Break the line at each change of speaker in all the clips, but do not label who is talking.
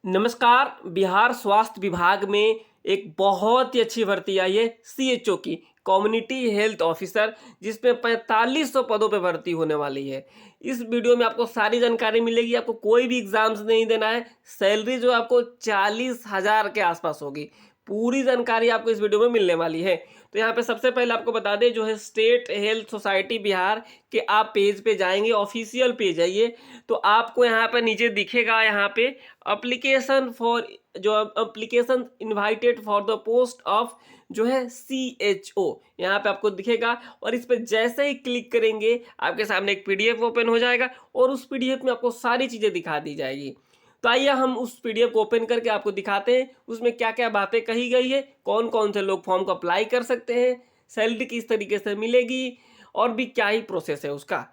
नमस्कार। बिहार स्वास्थ्य विभाग में एक बहुत ही अच्छी भर्ती आई है सीएचओ की, कम्युनिटी हेल्थ ऑफिसर, जिसमें 4500 पदों पे भर्ती होने वाली है। इस वीडियो में आपको सारी जानकारी मिलेगी। आपको कोई भी एग्जाम्स नहीं देना है। सैलरी जो आपको 40,000 के आसपास होगी। पूरी जानकारी आपको इस वीडियो में मिलने वाली है। तो यहाँ पे सबसे पहले आपको बता दें, जो है स्टेट हेल्थ सोसाइटी बिहार के आप पेज पे जाएंगे, ऑफिशियल पेज है ये। तो आपको यहाँ पे नीचे दिखेगा, यहाँ पे अप्लीकेशन फॉर, जो application invited for the post of जो है सीएचओ, यहाँ पे आपको दिखेगा। और इस पे जैसे ही क्लिक करेंगे आपके सामने एक पीडीएफ ओपन हो जाएगा और उस पीडीएफ में आपको सारी चीजें दिखा दी जाएगी। तो आइए हम उस पीडीएफ को ओपन करके आपको दिखाते हैं उसमें क्या क्या बातें कही गई है, कौन कौन से लोग फॉर्म को अप्लाई कर सकते हैं, सैलरी किस तरीके से मिलेगी और भी क्या ही प्रोसेस है उसका।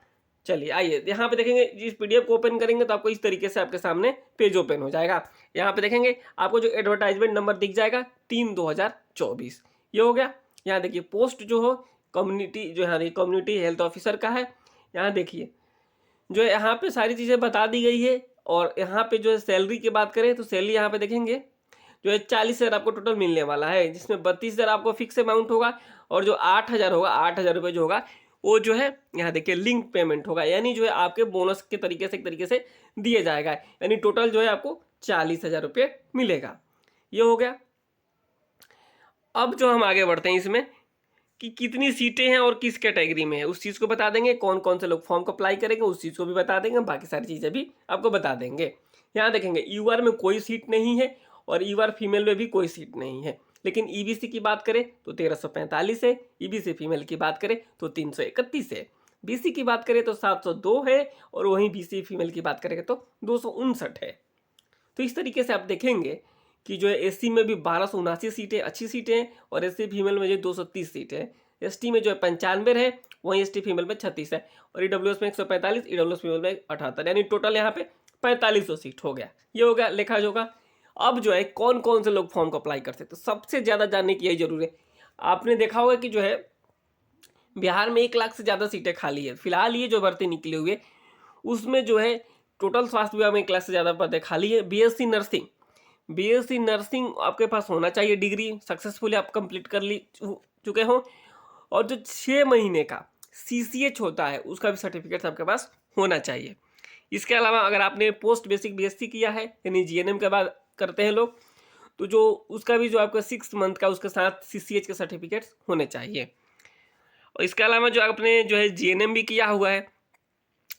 चलिए आइए यहाँ पे देखेंगे। जिस पीडीएफ को ओपन करेंगे तो आपको इस तरीके से आपके सामने पेज ओपन हो जाएगा। यहाँ पे देखेंगे आपको जो एडवर्टाइजमेंट नंबर दिख जाएगा 3/2024, ये हो गया। यहाँ देखिए पोस्ट जो हो कम्युनिटी, जो यहाँ कम्युनिटी हेल्थ ऑफिसर का है। यहाँ देखिए जो यहाँ पे सारी चीज़ें बता दी गई है। और यहाँ पे जो है सैलरी की बात करें तो सैलरी यहाँ पे देखेंगे जो है 40,000 आपको टोटल मिलने वाला है, जिसमें 32,000 आपको फिक्स अमाउंट होगा और जो 8,000 होगा, 8,000 रुपये जो होगा वो जो है यहाँ देखिए लिंक पेमेंट होगा, यानी जो है आपके बोनस के तरीके से एक तरीके से दिए जाएगा। यानी टोटल जो है आपको 40,000 रुपये मिलेगा। ये हो गया। अब जो हम आगे बढ़ते हैं इसमें कि कितनी सीटें हैं और किस कैटेगरी में है उस चीज़ को बता देंगे। कौन कौन से लोग फॉर्म को अप्लाई करेंगे उस चीज़ को भी बता देंगे। बाकी सारी चीज़ें भी आपको बता देंगे। यहाँ देखेंगे यूआर में कोई सीट नहीं है और यूआर फीमेल में भी कोई सीट नहीं है। लेकिन ईबीसी की बात करें तो 1345 है, ईबीसी फीमेल की बात करें तो 331 है, बीसी की बात करें तो 702 है और वहीं बीसी फीमेल की बात करेंगे तो 259 है। तो इस तरीके से आप देखेंगे कि जो है एससी में भी 1279 सीटें अच्छी सीटें हैं और एससी फीमेल में जो 230 सीटें हैं। एसटी में जो है 95 है, वहीं एसटी फीमेल में 36 है और ईडब्ल्यूएस में 145, ईडब्ल्यूएस फीमेल में 78, यानी टोटल यहाँ पे 4500 सीट हो गया। ये हो गया लेखा जोखा। अब जो है कौन कौन से लोग फॉर्म को अप्लाई कर सकते हैं, सबसे ज़्यादा जानने की यही जरूरी है। आपने देखा होगा कि जो है बिहार में 1 लाख से ज़्यादा सीटें खाली है। फिलहाल ये जो भर्ती निकली हुई है उसमें जो है टोटल स्वास्थ्य विभाग में 1 लाख से ज़्यादा पदें खाली है। बीएससी नर्सिंग आपके पास होना चाहिए, डिग्री सक्सेसफुली आप कंप्लीट कर चुके हो। और जो 6 महीने का सीसीएच होता है उसका भी सर्टिफिकेट आपके पास होना चाहिए। इसके अलावा अगर आपने पोस्ट बेसिक बीएससी किया है, यानी जीएनएम के बाद करते हैं लोग, तो जो उसका भी जो आपका 6 मंथ का उसके साथ सीसीएच के सर्टिफिकेट होने चाहिए। और इसके अलावा जो आपने जो है जीएनएम भी किया हुआ है,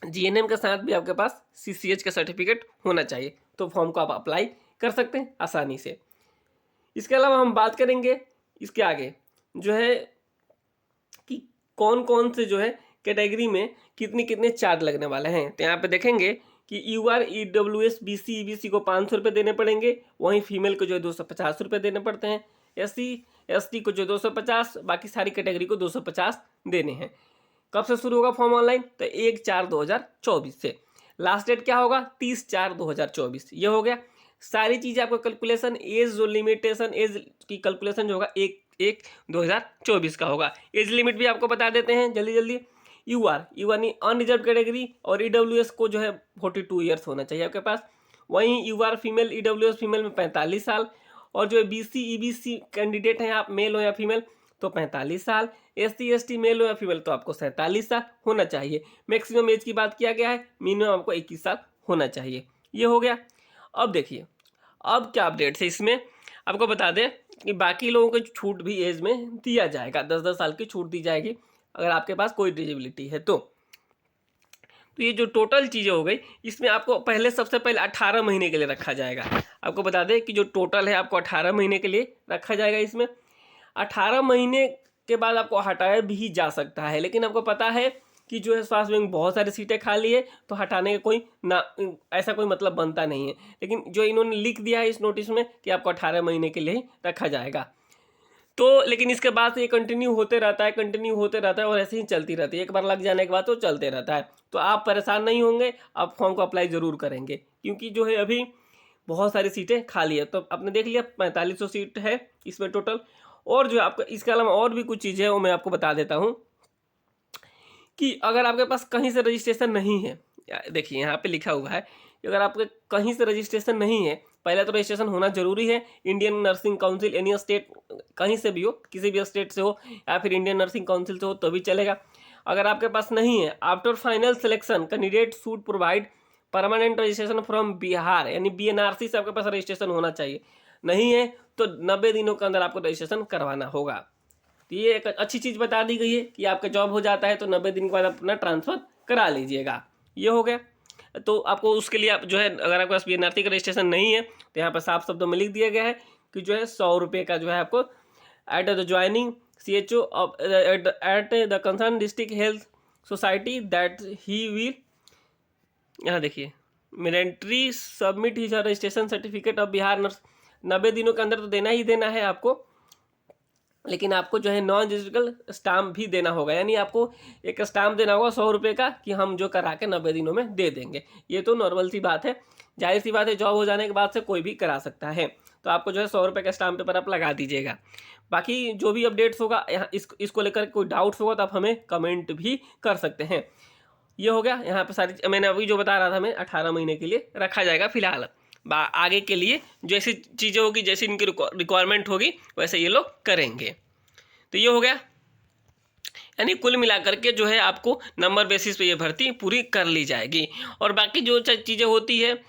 जीएनएम के साथ भी आपके पास सीसीएच का सर्टिफिकेट होना चाहिए, तो फॉर्म को आप अप्लाई कर सकते हैं आसानी से। इसके अलावा हम बात करेंगे इसके आगे जो है कि कौन कौन से जो है कैटेगरी में कितने कितने चार्ज लगने वाले हैं। तो यहाँ पे देखेंगे कि यूआर, ईडब्ल्यूएस, बीसी, ईबीसी को 500 रुपये देने पड़ेंगे, वहीं फीमेल को जो है 250 रुपये देने पड़ते हैं, एससी एसटी को जो 250, बाकी सारी कैटेगरी को 250 देने हैं। कब से शुरू होगा फॉर्म ऑनलाइन, तो 1/4/2024 से। लास्ट डेट क्या होगा, 30/4/2024। ये हो गया। सारी चीज़ें आपको कैलकुलेशन, एज जो लिमिटेशन, एज की कैलकुलेशन जो होगा 1/1/2024 का होगा। एज लिमिट भी आपको बता देते हैं जल्दी जल्दी। यूआर यानी अनरिजर्व कैटेगरी और ईडब्ल्यूएस को जो है 42 ईयर्स होना चाहिए आपके पास। वहीं यूआर फीमेल, ईडब्ल्यूएस फीमेल में 45 साल। और जो बीसी ईबीसी कैंडिडेट हैं आप, मेल हो या फीमेल, तो 45 साल। एससी एसटी मेल हो या फीमेल तो आपको 47 साल होना चाहिए। मैक्सिमम एज की बात किया गया है, मिनिमम आपको 21 साल होना चाहिए। ये हो गया। अब देखिए अब क्या अपडेट्स है इसमें, आपको बता दें कि बाकी लोगों को छूट भी एज में दिया जाएगा, 10-10 साल की छूट दी जाएगी अगर आपके पास कोई डिजेबिलिटी है तो। ये जो टोटल चीज़ें हो गई, इसमें आपको पहले सबसे पहले 18 महीने के लिए रखा जाएगा। आपको बता दें कि जो टोटल है आपको 18 महीने के लिए रखा जाएगा। इसमें 18 महीने के बाद आपको हटाया भी जा सकता है, लेकिन आपको पता है कि जो है स्वास्थ्य विभाग में बहुत सारी सीटें खाली है, तो हटाने का कोई ना ऐसा कोई मतलब बनता नहीं है। लेकिन जो इन्होंने लिख दिया है इस नोटिस में कि आपको 18 महीने के लिए ही रखा जाएगा, तो लेकिन इसके बाद से ये कंटिन्यू होते रहता है और ऐसे ही चलती रहती है। एक बार लग जाने के बाद तो चलते रहता है। तो आप परेशान नहीं होंगे, आप फॉर्म को अप्लाई ज़रूर करेंगे, क्योंकि जो है अभी बहुत सारी सीटें खाली है। तो आपने देख लिया 4500 सीट है इसमें टोटल। और जो आपका इसके अलावा और भी कुछ चीज़ें हैं वो मैं आपको बता देता हूँ कि अगर आपके पास कहीं से रजिस्ट्रेशन नहीं है, देखिए यहाँ पे लिखा हुआ है कि अगर आपके कहीं से रजिस्ट्रेशन नहीं है, पहले तो रजिस्ट्रेशन होना जरूरी है। Indian nursing council, any state, कहीं से भी हो, किसी भी स्टेट से हो या फिर इंडियन नर्सिंग काउंसिल से हो तो भी चलेगा। अगर आपके पास नहीं है, after final selection candidate should provide permanent registration from Bihar, यानी BNRC से आपके पास रजिस्ट्रेशन होना चाहिए। नहीं है तो 90 दिनों के अंदर आपको रजिस्ट्रेशन करवाना होगा। तो ये एक अच्छी चीज़ बता दी गई है कि आपका जॉब हो जाता है तो 90 दिन के बाद अपना ट्रांसफ़र करा लीजिएगा। ये हो गया। तो आपको उसके लिए आप जो है, अगर आपके पास BNRC का रजिस्ट्रेशन नहीं है तो यहाँ पर साफ शब्दों में लिख दिया गया है कि जो है 100 रुपये का जो है आपको at the joining CHO at the concern district health society that he will, यहाँ देखिए, मिलेंट्री submit his registration certificate of Bihar nurse. 90 दिनों के अंदर तो देना ही देना है आपको, लेकिन आपको जो है नॉन डिजिटल स्टाम्प भी देना होगा, यानी आपको एक स्टाम्प देना होगा 100 रुपये का कि हम जो करा के 90 दिनों में दे देंगे। ये तो नॉर्मल सी बात है, जाहिर सी बात है, जॉब हो जाने के बाद से कोई भी करा सकता है। तो आपको जो है 100 रुपये का स्टाम्प पेपर आप लगा दीजिएगा। बाकी जो भी अपडेट्स होगा यहाँ इसको लेकर कोई डाउट्स होगा तो आप हमें कमेंट भी कर सकते हैं। ये हो गया। यहाँ पे सारी मैंने अभी जो बता रहा था, हमें 18 महीने के लिए रखा जाएगा फिलहाल। आगे के लिए जैसी चीज़ें होगी, जैसी इनकी रिक्वायरमेंट होगी वैसे ये लोग करेंगे। तो ये हो गया, यानी कुल मिलाकर के जो है आपको नंबर बेसिस पे ये भर्ती पूरी कर ली जाएगी। और बाकी जो चीज़ें होती है,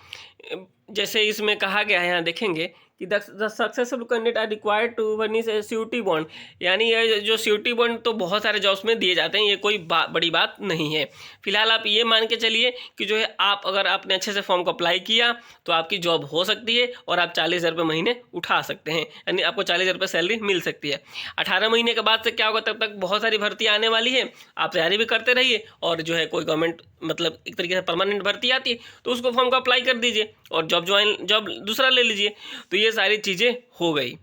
जैसे इसमें कहा गया है, यहाँ देखेंगे कि the successful candidate are required to furnish security bond, यानी ये जो सिक्योरिटी बॉन्ड तो बहुत सारे जॉब्स में दिए जाते हैं, ये कोई बड़ी बात नहीं है। फिलहाल आप ये मान के चलिए कि जो है आप अगर आपने अच्छे से फॉर्म को अप्लाई किया तो आपकी जॉब हो सकती है और आप 40,000 रुपये महीने उठा सकते हैं, यानी आपको 40,000 रुपये सैलरी मिल सकती है। 18 महीने के बाद से क्या होगा, तब तक बहुत सारी भर्ती आने वाली है, आप तैयारी भी करते रहिए और जो है कोई गवर्नमेंट मतलब एक तरीके से परमानेंट भर्ती आती है तो उसको फॉर्म को अप्लाई कर दीजिए और जॉब दूसरा ले लीजिए। तो ये सारी चीज़ें हो गई।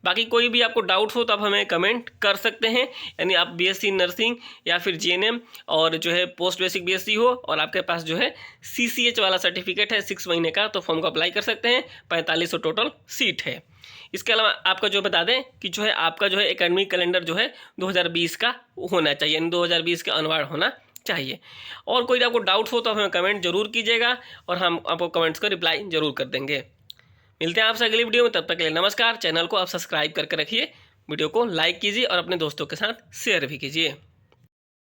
बाकी कोई भी आपको डाउट हो तो आप हमें कमेंट कर सकते हैं, यानी आप BSc नर्सिंग या फिर GNM और जो है पोस्ट बेसिक BSc हो और आपके पास जो है CCH वाला सर्टिफिकेट है 6 महीने का, तो फॉर्म को अप्लाई कर सकते हैं। 4500 टोटल सीट है। इसके अलावा आपका जो बता दें कि जो है आपका जो है एकेडमिक कैलेंडर जो है 2020 का होना चाहिए, यानी 2020 के अनवार्ड होना चाहिए। और कोई आपको डाउट हो तो हमें कमेंट जरूर कीजिएगा और हम आपको कमेंट्स का रिप्लाई जरूर कर देंगे। मिलते हैं आपसे अगली वीडियो में, तब तक के लिए नमस्कार। चैनल को आप सब्सक्राइब करके रखिए, वीडियो को लाइक कीजिए और अपने दोस्तों के साथ शेयर भी कीजिए।